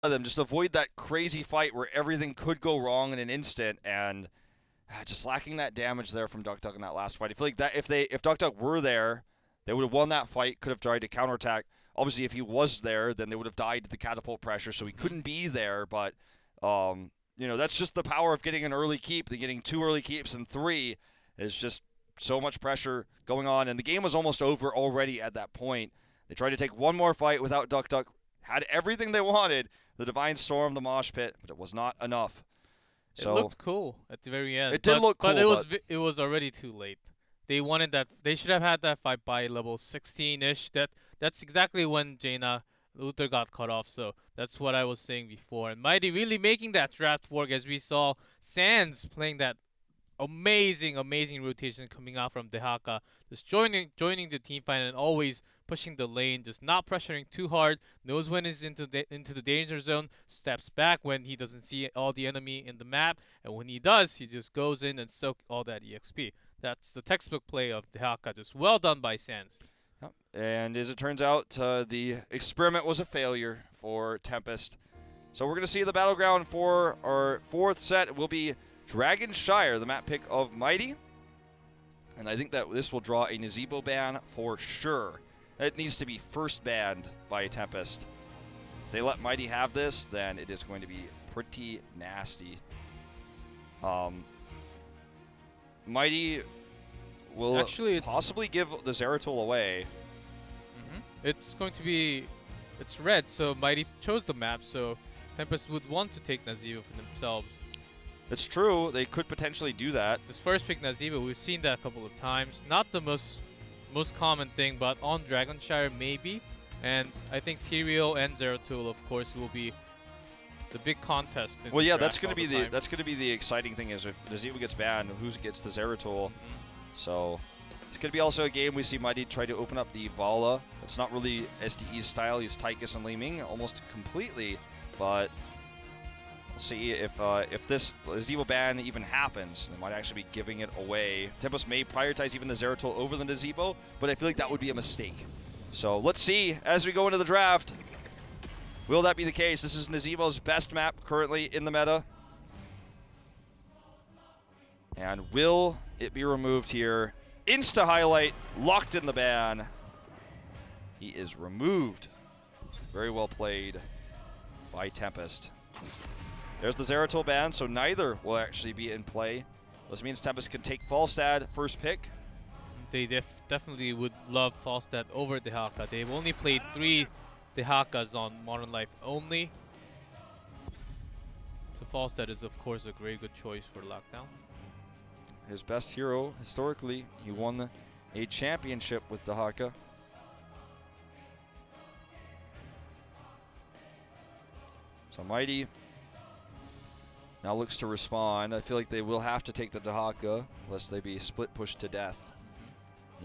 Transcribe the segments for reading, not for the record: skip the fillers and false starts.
them. Just avoid that crazy fight where everything could go wrong in an instant, and just lacking that damage there from Duck in that last fight. I feel like that if Duck were there, they would have won that fight, could have tried to counterattack. Obviously, if he was there, then they would have died to the catapult pressure, so he couldn't be there, but that's just the power of getting an early keep. Getting 2 early keeps and 3 is just so much pressure going on, and the game was almost over already at that point. They tried to take one more fight without Duck. Had everything they wanted, the Divine Storm, the Mosh Pit, but it was not enough. So it looked cool at the very end. It did look cool, but it was already too late. They wanted that. They should have had that fight by level 16-ish. That's exactly when Jaina Luther got cut off. So that's what I was saying before. And Mighty really making that draft work, as we saw Sands playing that amazing rotation coming out from Dehaka, just joining the team fight and always pushing the lane, just not pressuring too hard, knows when he's into the danger zone, steps back when he doesn't see all the enemy in the map, and when he does, he just goes in and soak all that EXP. That's the textbook play of Dehaka, just well done by Sands. Yep. And as it turns out, the experiment was a failure for Tempest. So we're going to see the battleground for our 4th set will be Dragonshire, the map pick of Mighty. And I think that this will draw a Nazeebo ban for sure. It needs to be first banned by Tempest. If they let Mighty have this, then it is going to be pretty nasty. Mighty will actually possibly give the Zeratul away. It's going to be... It's red, so Mighty chose the map, so Tempest would want to take Nazeebo for themselves. It's true. They could potentially do that. This first pick Nazeebo, we've seen that a couple of times. Not the most common thing, but on Dragonshire maybe. And I think Tyrael and Zeratul, of course, will be the big contest. Well, yeah, that's going to be the exciting thing is if Nazeebo gets banned, who gets the Zeratul. So it's going to be also a game we see Mighty try to open up the Vala. It's not really SDE's style. He's Tychus and Li Ming almost completely, but we'll see if this Nazeebo ban even happens. They might actually be giving it away. Tempest may prioritize even the Zeratul over the Nazeebo, but I feel like that would be a mistake. So let's see as we go into the draft. Will that be the case? This is Nazeebo's best map currently in the meta. And will it be removed here? Insta highlight, locked in the ban. He is removed. Very well played by Tempest. There's the Zeratul ban, so neither will actually be in play. This means Tempest can take Falstad first pick. They definitely would love Falstad over Dehaka. They've only played 3 Dehakas on Modern Life only. So Falstad is, of course, a very good choice for Lockdown. His best hero, historically. He won a championship with Dehaka. So Mighty now looks to respond. I feel like they will have to take the Dehaka, lest they be split pushed to death.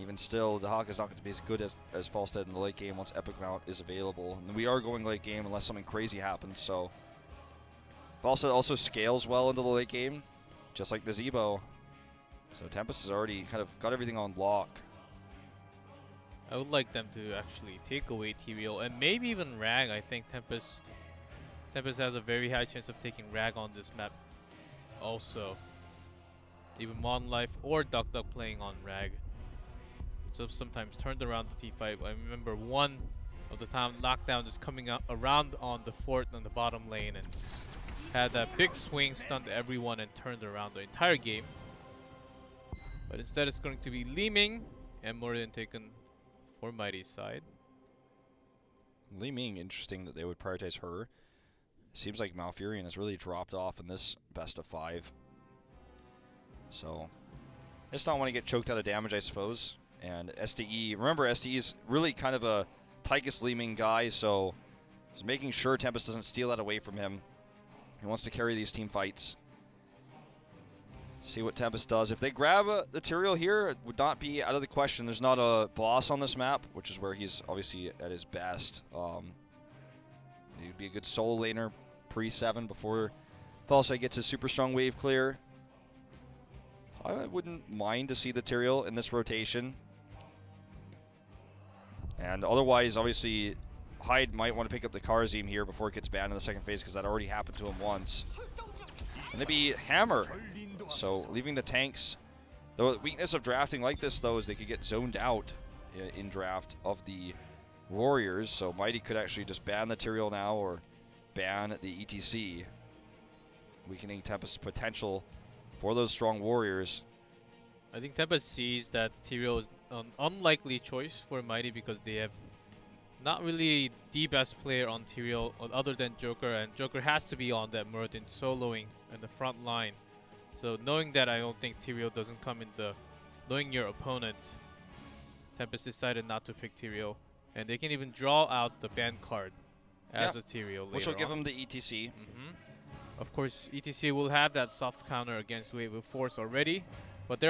Even still, Dehaka is not going to be as good as Falstad in the late game once Epic Mount is available. And we are going late game unless something crazy happens, so Falstad also scales well into the late game, just like Nazeebo. So Tempest has already kind of got everything on lock. I would like them to actually take away Tyrael and maybe even Rag. I think Tempest has a very high chance of taking Rag on this map also. Even Modern Life or Duck playing on Rag. So sometimes turned around the T5. I remember one of the time Lockdown just coming out around on the fort on the bottom lane and just had that big swing, stunned everyone and turned around the entire game. But instead it's going to be Li Ming and more than taken for Mighty's side. Li Ming, interesting that they would prioritize her. Seems like Malfurion has really dropped off in this best of 5. So I just don't want to get choked out of damage, I suppose. And SDE, remember SDE is really kind of a Tychus Li Ming guy, so he's making sure Tempest doesn't steal that away from him. He wants to carry these team fights. See what Tempest does. If they grab the Tyrael here, it would not be out of the question. There's not a boss on this map, which is where he's obviously at his best. He'd be a good solo laner pre-7 before Falstad gets his super strong wave clear. I wouldn't mind to see the Tyrael in this rotation. And otherwise, obviously, Hyde might want to pick up the Karazim here before it gets banned in the second phase, because that already happened to him once. And it'd be Hammer. So leaving the tanks. The weakness of drafting like this, though, is they could get zoned out in draft of the Warriors. So Mighty could actually just ban the Tyrael now or ban the ETC, weakening Tempest's potential for those strong Warriors. I think Tempest sees that Tyrael is an unlikely choice for Mighty because they have not really the best player on Tyrael other than Joker, and Joker has to be on that Muradin soloing in the front line. So knowing that, I don't think Tyrael doesn't come into knowing your opponent. Tempest decided not to pick Tyrael, and they can even draw out the ban card as a Tyrael later, which will give on. them the ETC. Of course, ETC will have that soft counter against Wave of Force already, but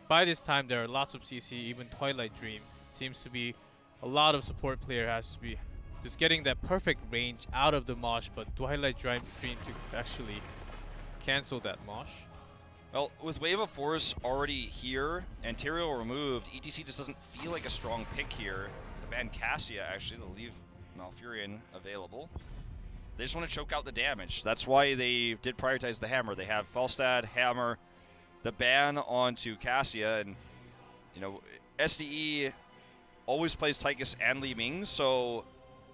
by this time there are lots of CC. Even Twilight Dream seems to be a lot of support player has to be just getting that perfect range out of the mosh, but Twilight Dream to actually cancel that mosh. Well, with Wave of Force already here and Tyrael removed, ETC just doesn't feel like a strong pick here. The ban Cassia, actually, they'll leave Malfurion available. They just want to choke out the damage. That's why they did prioritize the Hammer. They have Falstad, Hammer, the ban onto Cassia, and, you know, SDE always plays Tychus and Li Ming, so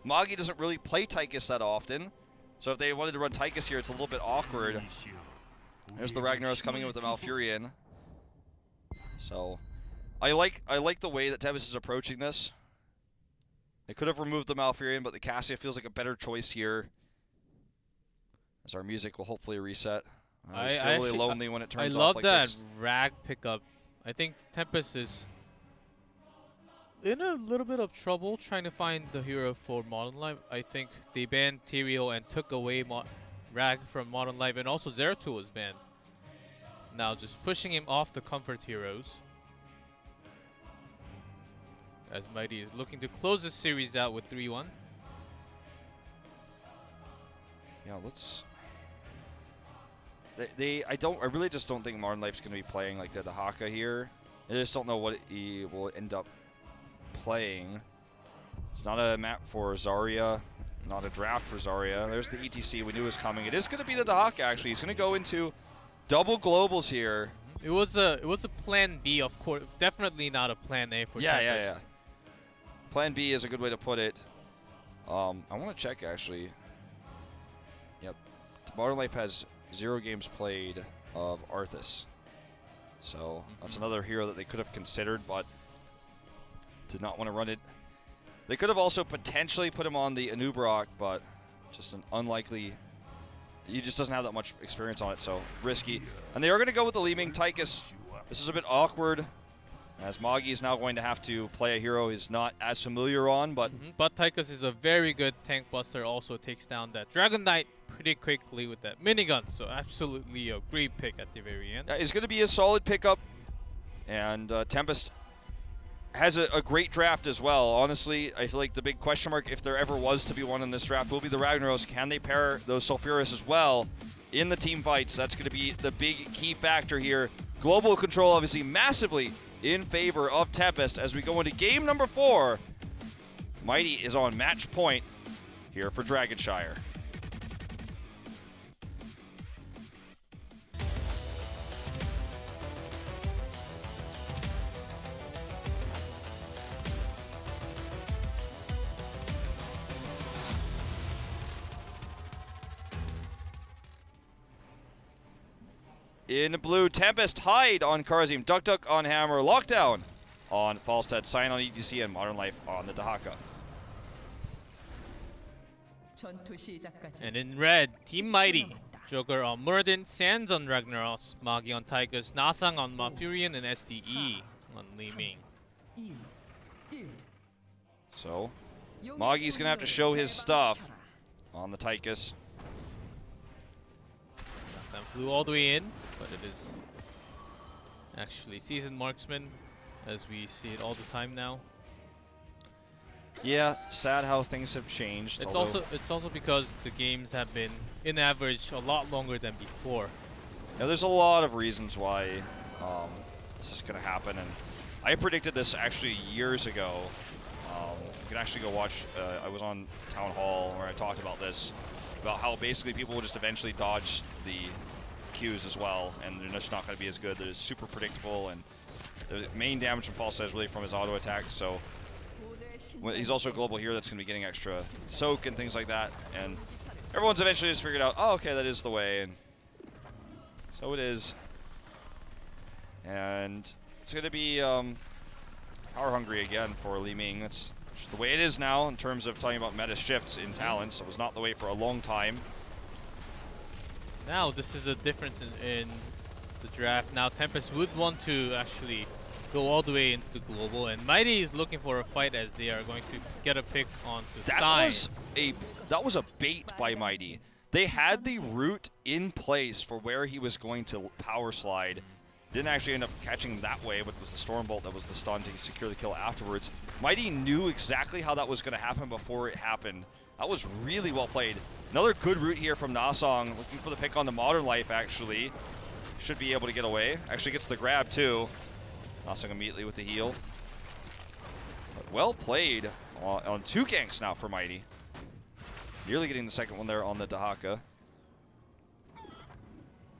Magi doesn't really play Tychus that often. So if they wanted to run Tychus here, it's a little bit awkward. There's the Ragnaros coming in with the Malfurion. So I like the way that Tempest is approaching this. They could have removed the Malfurion, but the Cassia feels like a better choice here. As our music will hopefully reset. I feel really lonely when it turns off like this. I love that Rag pickup. I think Tempest is in a little bit of trouble trying to find the hero for Modern Life. I think they banned Tyrael and took away Rag from Modern Life, and also Zeratul was banned. Now just pushing him off the comfort heroes. As Mighty is looking to close the series out with 3-1. Yeah, let's... I really just don't think Modern Life's going to be playing like the Dahaka here. I just don't know what he will end up playing. It's not a map for Zarya, not a draft for Zarya. There's the ETC we knew was coming. It is going to be the Dahaka, actually. He's going to go into double globals here. It was a plan B, of course. Definitely not a plan A for Tempest. Yeah. Plan B is a good way to put it. I want to check, actually. Yep. Modern Life has 0 games played of Arthas. So that's another hero that they could have considered, but did not want to run it. They could have also potentially put him on the Anubarak, but just an unlikely... He just doesn't have that much experience on it, so risky. And they are going to go with the Li Ming Tychus. This is a bit awkward, as Magi is now going to have to play a hero he's not as familiar on, but... But Tychus is a very good tank buster, also takes down that Dragon Knight pretty quickly with that minigun, so absolutely a great pick at the very end. Yeah, it's going to be a solid pickup, and Tempest has a great draft as well. Honestly, I feel like the big question mark, if there ever was to be one in this draft, will be the Ragnaros. Can they pair those Sulfuras as well in the team fights? That's going to be the big key factor here. Global control, obviously, massively in favor of Tempest as we go into game number 4. Mighty is on match point here for Dragonshire. In blue, Tempest, Hyde on Karazim, Duck on Hammer, Lockdown on Falstad, Sign on ETC, and Modern Life on the Dahaka. And in red, Team Mighty, Joker on Muradin, Sands on Ragnaros, Magi on Tychus, Nasang on Malfurion, and SDE on Li Ming. So, Magi's going to have to show his stuff on the Tychus. That flew all the way in, but it is actually Seasoned Marksman, as we see it all the time now. Yeah, sad how things have changed. It's also because the games have been, in average, a lot longer than before. Yeah, there's a lot of reasons why this is going to happen, and I predicted this actually years ago. can actually go watch, I was on Town Hall where I talked about this, about how basically people will just eventually dodge the Qs as well, and they're just not going to be as good. They're super predictable, and the main damage from False is really from his auto attack, so he's also a global hero that's going to be getting extra soak and things like that, and everyone's eventually just figured out, oh, okay, that is the way, and so it is. And it's going to be power hungry again for Li Ming. That's just the way it is now in terms of talking about meta shifts in talents. It was not the way for a long time. Now this is a difference in the draft. Now Tempest would want to actually go all the way into the global, and Mighty is looking for a fight as they are going to get a pick onto Sign. That was a bait by Mighty. They had the route in place for where he was going to power slide. Didn't actually end up catching that way, but it was the Stormbolt that was the stun to secure the kill afterwards. Mighty knew exactly how that was going to happen before it happened. That was really well played. Another good route here from Nasong, looking for the pick on the Modern Life, actually. Should be able to get away. Actually gets the grab, too. Nasong immediately with the heal. But well played on 2 ganks now for Mighty. Nearly getting the second one there on the Dahaka.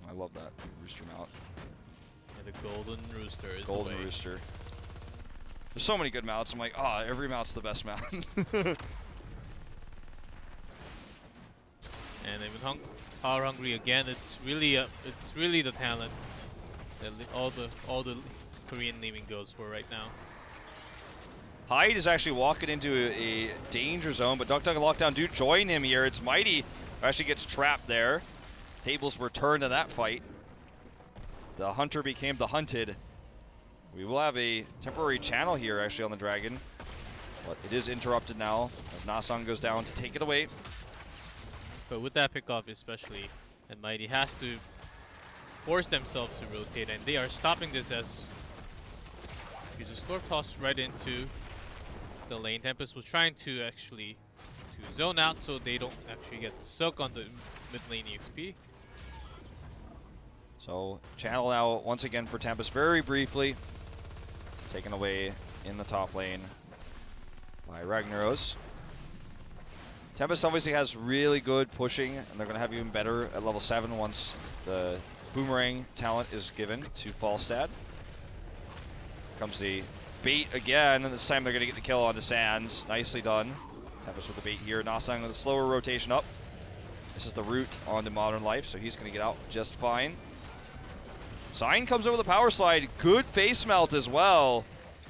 I love that Rooster mount. The Golden Rooster is Golden the way. Rooster. There's so many good mounts. I'm like, ah, every mount's the best mount. And even power hungry again. It's really the talent that all the Korean Leaving goes for right now. Hyde is actually walking into a danger zone, but Duck Duck and Lockdown do join him here. It's Mighty who actually gets trapped there. Tables were turned in that fight. The hunter became the hunted. We will have a temporary channel here actually on the Dragon, but it is interrupted now as Nasong goes down to take it away. But with that pickoff especially, and Mighty has to force themselves to rotate, and they are stopping this as he just Storm Toss right into the lane. Tempest was trying to actually zone out so they don't actually get soak on the mid lane EXP. So channel now once again for Tempest very briefly. Taken away in the top lane by Ragnaros. Tempest obviously has really good pushing, and they're going to have even better at level 7 once the Boomerang talent is given to Falstad. Comes the bait again, and this time they're going to get the kill onto Sands. Nicely done. Tempest with the bait here. Nasang with a slower rotation up. This is the route onto Modern Life, so he's going to get out just fine. Sign comes over the power slide. Good face melt as well.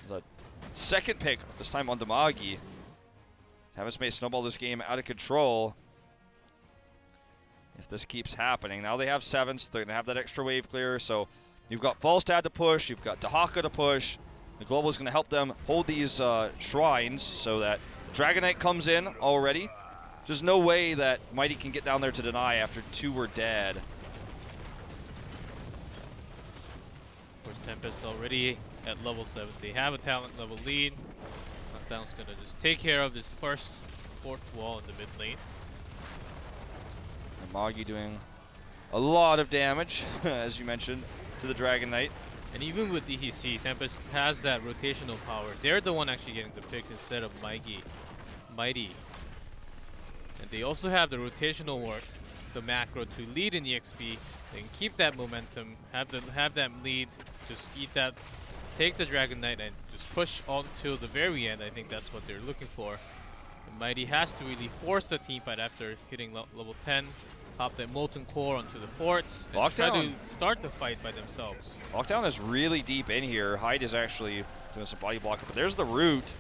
The second pick, this time on Damagi. Tempest may snowball this game out of control if this keeps happening. Now they have 7s. They're going to have that extra wave clear. So you've got Falstad to push. You've got Dahaka to push. The Global is going to help them hold these shrines so that Dragon Knight comes in already. There's no way that Mighty can get down there to deny after 2 were dead. Of course, Tempest already at level 7. They have a talent level lead. Knockdown's gonna just take care of this fourth wall in the mid lane. And Magi doing a lot of damage, as you mentioned, to the Dragon Knight. And even with DTC, Tempest has that rotational power. They're the one actually getting the pick instead of Mighty. And they also have the rotational work, the macro to lead in EXP. They can keep that momentum, have that lead, just eat that, take the Dragon Knight and just push on till the very end. I think that's what they're looking for. And Mighty has to really force the team fight after hitting level 10, pop that Molten Core onto the forts, and try to start the fight by themselves. Lockdown is really deep in here. Hyde is actually doing some body blocker, but there's the root.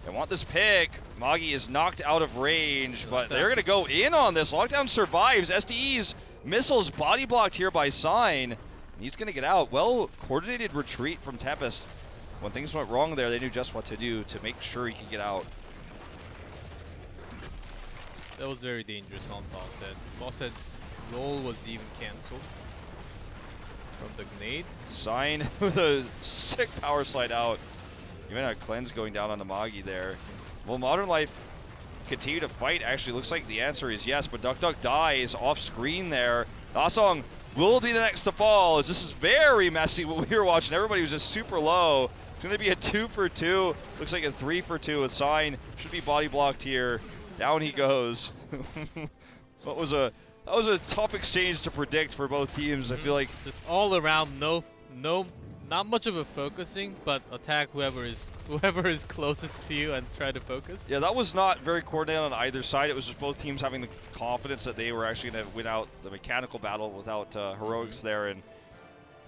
They want this pick. Magi is knocked out of range, but they're going to go in on this. Lockdown survives. SDE's missiles body blocked here by Sign. He's going to get out. Well-coordinated retreat from Tempest. When things went wrong there, they knew just what to do to make sure he could get out. That was very dangerous on Falstad. Falstad's roll was even cancelled from the grenade. Sign with a sick power slide out. Even a cleanse going down on the Magi there. Will Modern Life continue to fight? Actually, looks like the answer is yes, but Duck Duck dies off screen there. Nasong will be the next to fall, as this is very messy what we were watching. Everybody was just super low. It's going to be a 2 for 2. Looks like a 3 for 2 with Sign. Should be body blocked here. Down he goes. That was a tough exchange to predict for both teams. I feel like just all around, not much of a focusing, but attack whoever is closest to you and try to focus. Yeah, that was not very coordinated on either side. It was just both teams having the confidence that they were actually going to win out the mechanical battle without heroics there, and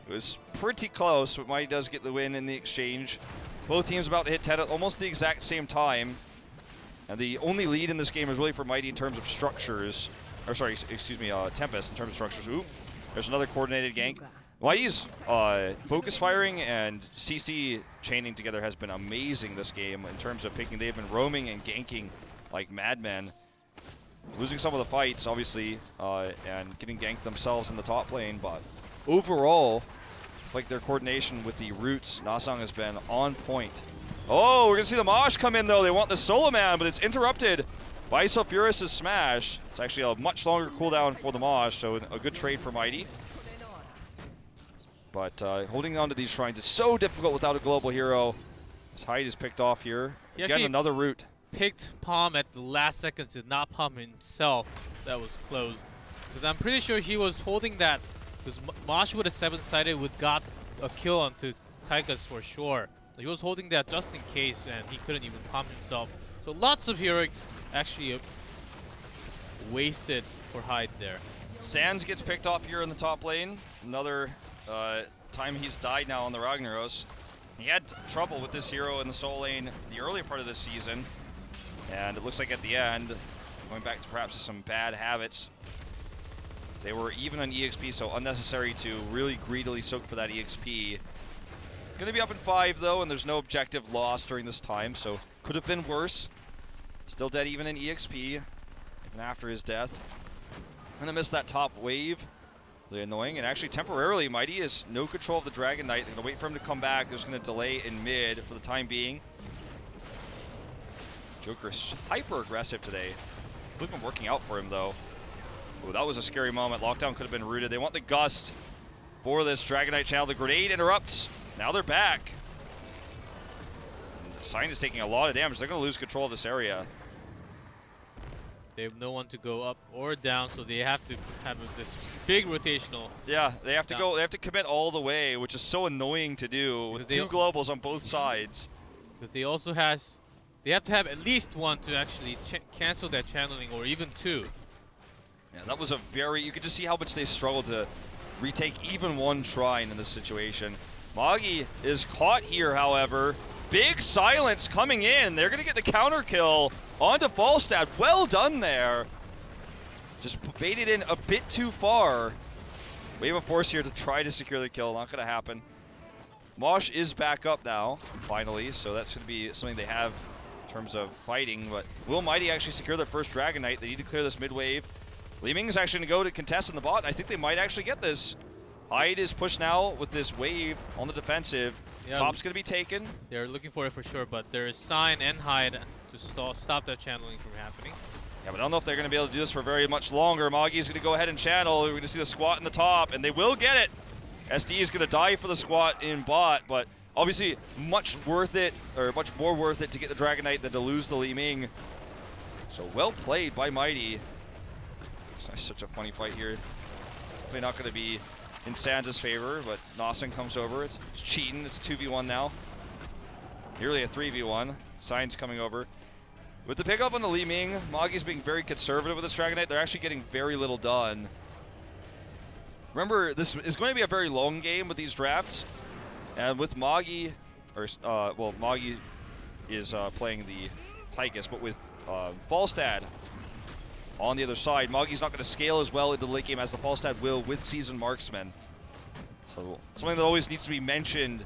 it was pretty close, but Mighty does get the win in the exchange. Both teams about to hit 10 at almost the exact same time. And the only lead in this game is really for Mighty in terms of structures. Or sorry, excuse me, Tempest in terms of structures. Ooh, there's another coordinated gank. Mighty's focus firing and CC chaining together has been amazing this game in terms of picking. They've been roaming and ganking like madmen. Losing some of the fights, obviously, and getting ganked themselves in the top lane, but overall, like their coordination with the roots, Nasang has been on point. Oh, we're going to see the Mosh come in, though. They want the Solo Man, but it's interrupted by Sulfuris's smash. It's actually a much longer cooldown for the Mosh, so a good trade for Mighty. But holding on to these shrines is so difficult without a global hero. His height is picked off here. Again, another root. Picked Palm at the last second, did not Palm himself. That was close. Because I'm pretty sure he was holding that. Because Mosh would have 7-sided, would got a kill onto Tychus for sure. He was holding that just in case, and he couldn't even palm himself. So lots of heroics actually wasted for Hyde there. Sands gets picked off here in the top lane. Another time he's died now on the Ragnaros. He had trouble with this hero in the solo lane the earlier part of this season. And it looks like at the end, going back to perhaps some bad habits, they were even on EXP, so unnecessary to really greedily soak for that EXP. Going to be up in 5 though, and there's no objective lost during this time, so could have been worse. Still dead even in EXP, even after his death. Going to miss that top wave. Really annoying, and actually temporarily Mighty has no control of the Dragon Knight. They're going to wait for him to come back. They're just going to delay in mid for the time being. Joker's hyper aggressive today. It's been working out for him though. Oh, that was a scary moment. Lockdown could have been rooted. They want the gust for this Dragon Knight channel. The grenade interrupts. Now they're back. And Sign is taking a lot of damage. They're going to lose control of this area. They have no one to go up or down, so they have to have this big rotational. Yeah, they have to go. They have to commit all the way, which is so annoying to do with 2 globals on both sides. Because they also they have to have at least one to actually cancel that channeling, or even 2. Yeah, that was a very. You could just see how much they struggled to retake even one shrine in this situation. Magi is caught here, however. Big silence coming in. They're going to get the counter kill onto Falstad. Well done there. Just baited in a bit too far. Wave of Force here to try to secure the kill. Not going to happen. Mosh is back up now, finally, so that's going to be something they have in terms of fighting. But will Mighty actually secure their first Dragon Knight? They need to clear this mid wave. Li Ming is actually going to go to contest in the bot, and I think they might actually get this. Hyde is pushed now with this wave on the defensive. Yeah, Top's going to be taken. They're looking for it for sure, but there is Sign and Hyde to stop that channeling from happening. Yeah, but I don't know if they're going to be able to do this for very much longer. Magi's going to go ahead and channel. We're going to see the squat in the top, and they will get it. SD is going to die for the squat in bot, but obviously much worth it, or much more worth it to get the Dragon Knight than to lose the Li Ming. So well played by Mighty. It's such a funny fight here. Probably not going to be in Sansa's favor, but Nawson comes over. It's cheating. It's 2v1 now. Nearly a 3v1. Sign's coming over. With the pickup on the Li Ming, Magi's being very conservative with this Dragon Knight. They're actually getting very little done. Remember, this is going to be a very long game with these drafts. And with Magi, well, Magi is playing the Tychus, but with Falstad on the other side, Magi's not going to scale as well into the late game as the Falstad will with Seasoned Marksman. So something that always needs to be mentioned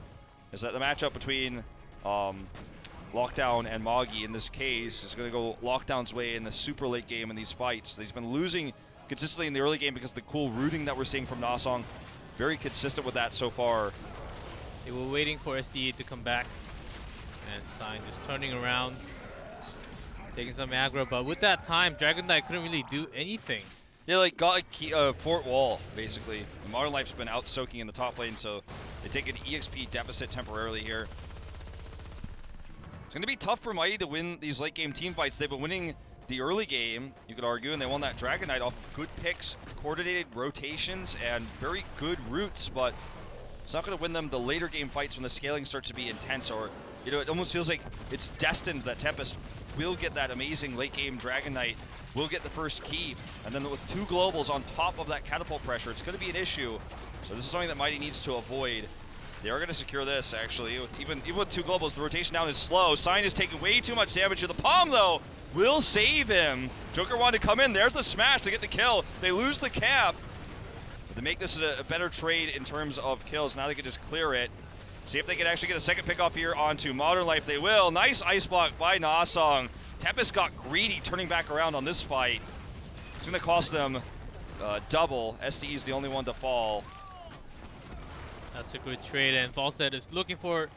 is that the matchup between Lockdown and Magi in this case is going to go Lockdown's way in the super late game in these fights. He's been losing consistently in the early game because of the cool rooting that we're seeing from Nasong. Very consistent with that so far. They were waiting for SDA to come back, and Sign just turning around, taking some aggro, but with that time, Dragon Knight couldn't really do anything. Yeah, like got a fort wall, basically. Modern Life's been out soaking in the top lane, so they take an EXP deficit temporarily here. It's going to be tough for Mighty to win these late game team fights. They've been winning the early game, you could argue, and they won that Dragon Knight off good picks, coordinated rotations, and very good routes, but it's not going to win them the later game fights when the scaling starts to be intense, or, you know, it almost feels like it's destined that Tempest will get that amazing late game Dragon Knight, will get the first key, and then with 2 globals on top of that catapult pressure, it's going to be an issue. So this is something that Mighty needs to avoid. They are going to secure this, actually. Even with 2 globals, the rotation down is slow. Sign is taking way too much damage here. The palm, though, will save him. Joker wanted to come in. There's the smash to get the kill. They lose the cap. But they make this a better trade in terms of kills. Now they can just clear it. See if they can actually get a second pick off here onto Modern Life. They will. Nice ice block by Nasong. Tempest got greedy turning back around on this fight. It's going to cost them double. SDE is the only one to fall. That's a good trade, and Falstead is looking for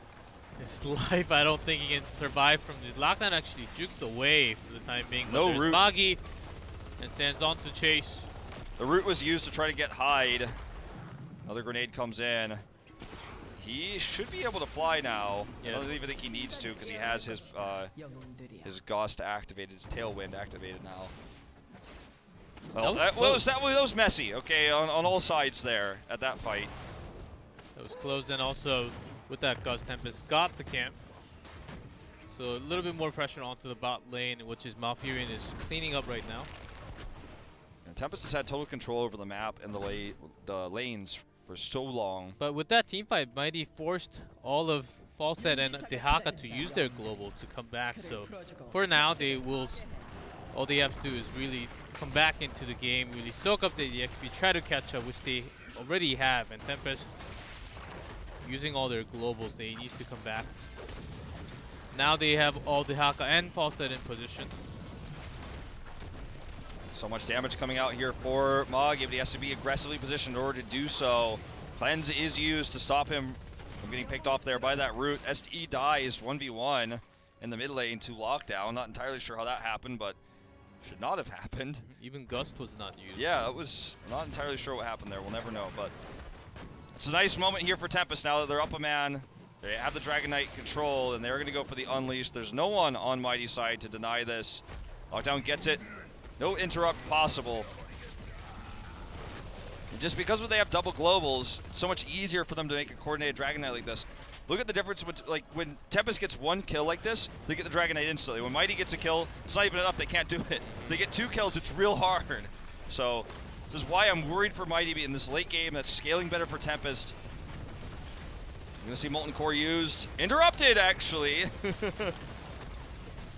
his life. I don't think he can survive from the lockdown. Actually jukes away for the time being. No root. Boggy and stands on to chase. The root was used to try to get Hyde. Another grenade comes in. He should be able to fly now. Yeah. I don't even think he needs to because he has his Gust activated, his Tailwind activated now. Well, that was messy, okay, on all sides there at that fight. That was close, and also with that Gust, Tempest got the camp. So a little bit more pressure onto the bot lane, which is Malfurion is cleaning up right now. And Tempest has had total control over the map and the lanes for so long. But with that team fight, Mighty forced all of Falstead and Dehaka to use their global to come back. So for now, all they have to do is really come back into the game, really soak up the EXP, try to catch up, which they already have. And Tempest, using all their globals, they need to come back. Now they have all Dehaka and Falstead in position. So much damage coming out here for Mog. He has to be aggressively positioned in order to do so. Cleanse is used to stop him from getting picked off there by that root. SDE dies 1v1 in the mid lane to lockdown. Not entirely sure how that happened, but should not have happened. Even Gust was not used. Yeah, it was not entirely sure what happened there. We'll never know, but it's a nice moment here for Tempest now that they're up a man. They have the Dragon Knight control, and they're going to go for the Unleash. There's no one on Mighty's side to deny this. Lockdown gets it. No interrupt possible. And just because they have double globals, it's so much easier for them to make a coordinated Dragon Knight like this. Look at the difference with, like, when Tempest gets 1 kill like this, they get the Dragon Knight instantly. When Mighty gets a kill, it's not even enough, they can't do it. They get 2 kills, it's real hard. So this is why I'm worried for Mighty in this late game that's scaling better for Tempest. You're gonna see Molten Core used. Interrupted, actually.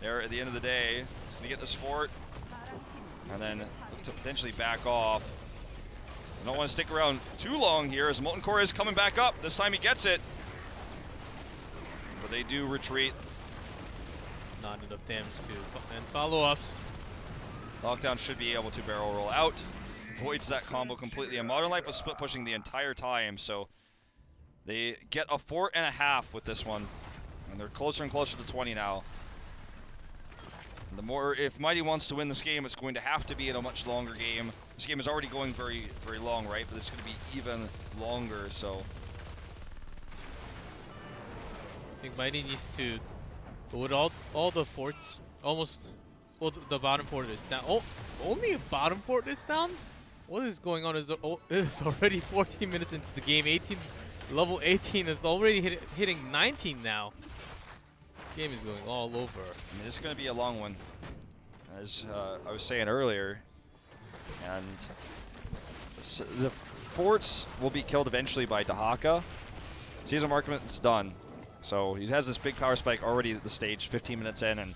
There at the end of the day. He's gonna get this fort. And then look to potentially back off. I don't want to stick around too long here as Molten Core is coming back up. This time he gets it. But they do retreat. Not enough damage to, and follow-ups. Lockdown should be able to barrel roll out. Voids that combo completely. And Modern Life was split pushing the entire time, so they get a 4.5 with this one. And they're closer and closer to 20 now. And the more, if Mighty wants to win this game, it's going to have to be in a much longer game. This game is already going very, very long, right? But it's going to be even longer, so. I think Mighty needs to, but with all the forts, almost, well, the bottom fort is down. Oh, only a bottom fort is down? What is going on? It is already 14 minutes into the game. 18, level 18 is already hitting 19 now. This game is going all over. I mean, this is going to be a long one, as I was saying earlier. And the forts will be killed eventually by Dehaka. Season markment's done. So he has this big power spike already at the stage, 15 minutes in, and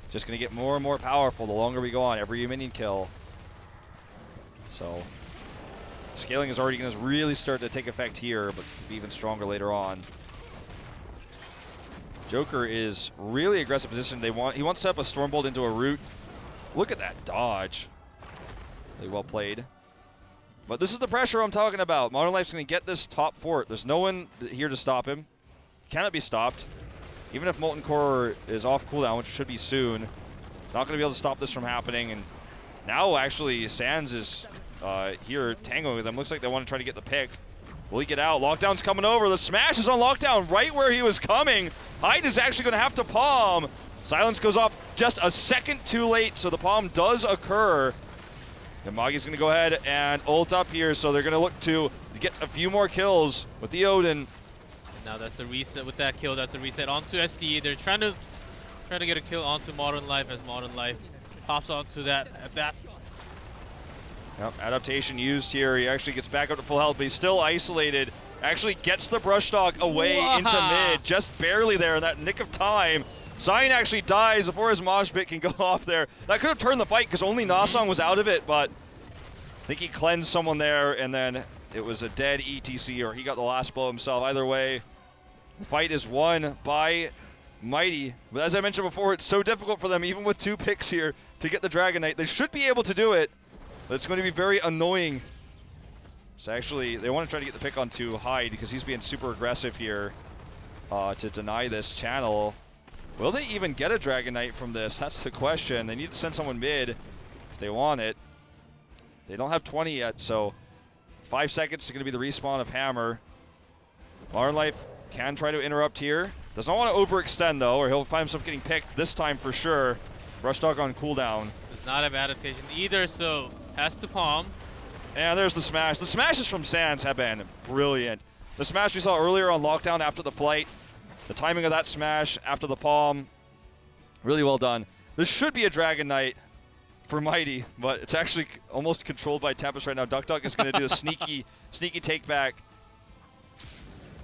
just going to get more and more powerful the longer we go on, every minion kill. So scaling is already going to really start to take effect here, but be even stronger later on. Joker is really aggressive position. He wants to set up a Stormbolt into a root. Look at that dodge. Really well played. But this is the pressure I'm talking about. Modern Life's going to get this top fort. There's no one here to stop him. Cannot be stopped. Even if Molten Core is off cooldown, which should be soon, it's not going to be able to stop this from happening. And now, actually, Sands is here tangoing with them. Looks like they want to try to get the pick. Will he get out? Lockdown's coming over. The smash is on Lockdown right where he was coming. Hyde is actually going to have to palm. Silence goes off just a second too late, so the palm does occur. And Magi's going to go ahead and ult up here, so they're going to look to get a few more kills with the Odin. Now that's a reset with that kill. That's a reset onto SDE. They're trying to get a kill onto Modern Life as Modern Life pops onto that. Yep, adaptation used here. He actually gets back up to full health, but he's still isolated. Actually gets the brush dog away into mid, just barely there in that nick of time. Zion actually dies before his mosh pit can go off there. That could have turned the fight because only Nasong was out of it, but I think he cleansed someone there, and then it was a dead ETC, or he got the last blow himself. Either way, the fight is won by Mighty. But as I mentioned before, it's so difficult for them, even with 2 picks here, to get the Dragon Knight. They should be able to do it, but it's going to be very annoying. So actually, they want to try to get the pick onto Hyde because he's being super aggressive here to deny this channel. Will they even get a Dragon Knight from this? That's the question. They need to send someone mid if they want it. They don't have 20 yet, so 5 seconds is going to be the respawn of Hammer. Modern Life can try to interrupt here. Does not want to overextend, though, or he'll find himself getting picked this time for sure. Rush Dog on cooldown. Does not have adaptation either, so has to palm. And there's the smash. The smashes from Sands have been brilliant. The smash we saw earlier on Lockdown after the flight, the timing of that smash after the palm, really well done. This should be a Dragon Knight for Mighty, but it's actually almost controlled by Tempest right now. Duck is going to do a sneaky take back.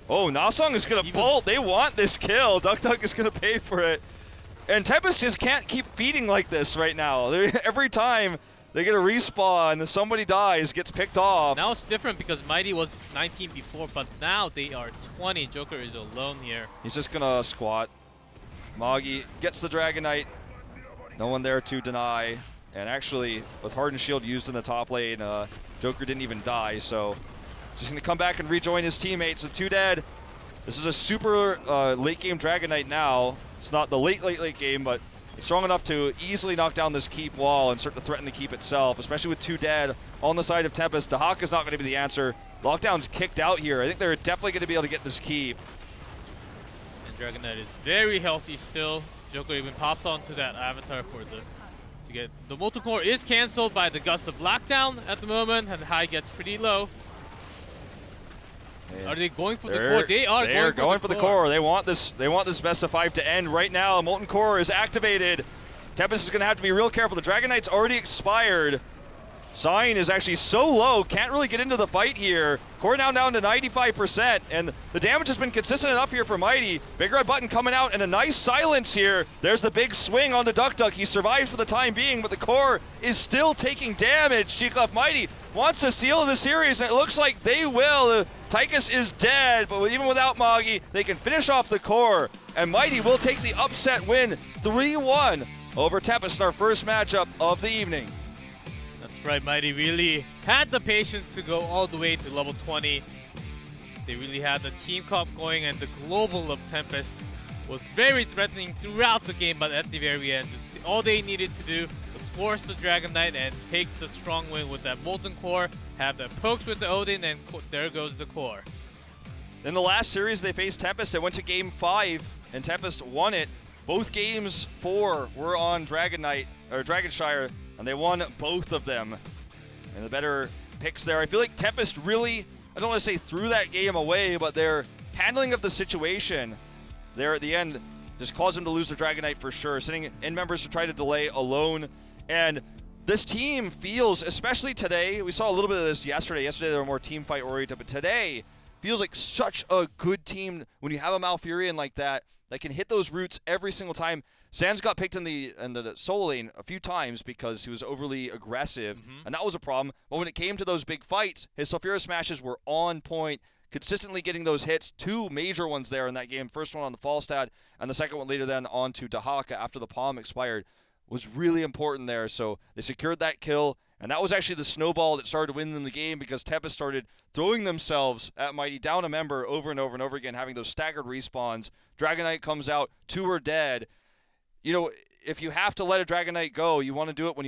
Oh, Nasong is going to bolt. They want this kill. Duck is going to pay for it. And Tempest just can't keep feeding like this right now. Every time they get a respawn, somebody dies, gets picked off. Now it's different because Mighty was 19 before, but now they are 20. Joker is alone here. He's just going to squat. Magi gets the Dragon Knight. No one there to deny. And actually, with Hardened Shield used in the top lane, Joker didn't even die, so just going to come back and rejoin his teammates. So 2 dead. This is a super late-game Dragon Knight now. It's not the late game, but it's strong enough to easily knock down this keep wall and start to threaten the keep itself, especially with 2 dead on the side of Tempest. Dahak is not going to be the answer. Lockdown's kicked out here. I think they're definitely going to be able to get this keep. And Dragon Knight is very healthy still. Joker even pops onto that avatar for to get the multi-core is cancelled by the gust of lockdown at the moment, and high gets pretty low. Man. Are they going for the core? They are going for the core. They want this best of 5 to end right now. Molten Core is activated. Tempest is going to have to be real careful. The Dragon Knight's already expired. Sign is actually so low, can't really get into the fight here. Core now down to 95%, and the damage has been consistent enough here for Mighty. Big red button coming out, and a nice silence here. There's the big swing onto Duck. He survives for the time being, but the core is still taking damage. Chiclef Mighty wants to seal the series, and it looks like they will. Tychus is dead, but even without Magi, they can finish off the core, and Mighty will take the upset win 3-1 over Tempest in our first matchup of the evening. Right, Mighty really had the patience to go all the way to level 20. They really had the team comp going, and the global of Tempest was very threatening throughout the game, but at the very end, just all they needed to do was force the Dragon Knight and take the strong win with that Molten Core, have the pokes with the Odin, and there goes the core. In the last series they faced Tempest, it went to game 5, and Tempest won it. Both games 4 were on Dragon Knight, or Dragonshire, and they won both of them. And the better picks there. I feel like Tempest really, I don't want to say threw that game away, but their handling of the situation there at the end just caused them to lose the Dragon Knight for sure. Sending in members to try to delay alone. And this team feels, especially today, we saw a little bit of this yesterday. Yesterday they were more team fight oriented, but today feels like such a good team when you have a Malfurion like that can hit those roots every single time. Sands got picked in the solo lane a few times because he was overly aggressive, and that was a problem. But when it came to those big fights, his Sulfura smashes were on point, consistently getting those hits. 2 major ones there in that game. First one on the Falstad, and the second one later then on to Dahaka after the palm expired. Was really important there. So they secured that kill, and that was actually the snowball that started winning them the game because Tempest started throwing themselves at Mighty, down a member over and over and over again, having those staggered respawns. Dragon Knight comes out, 2 are dead. You know, if you have to let a Dragon Knight go, you want to do it when you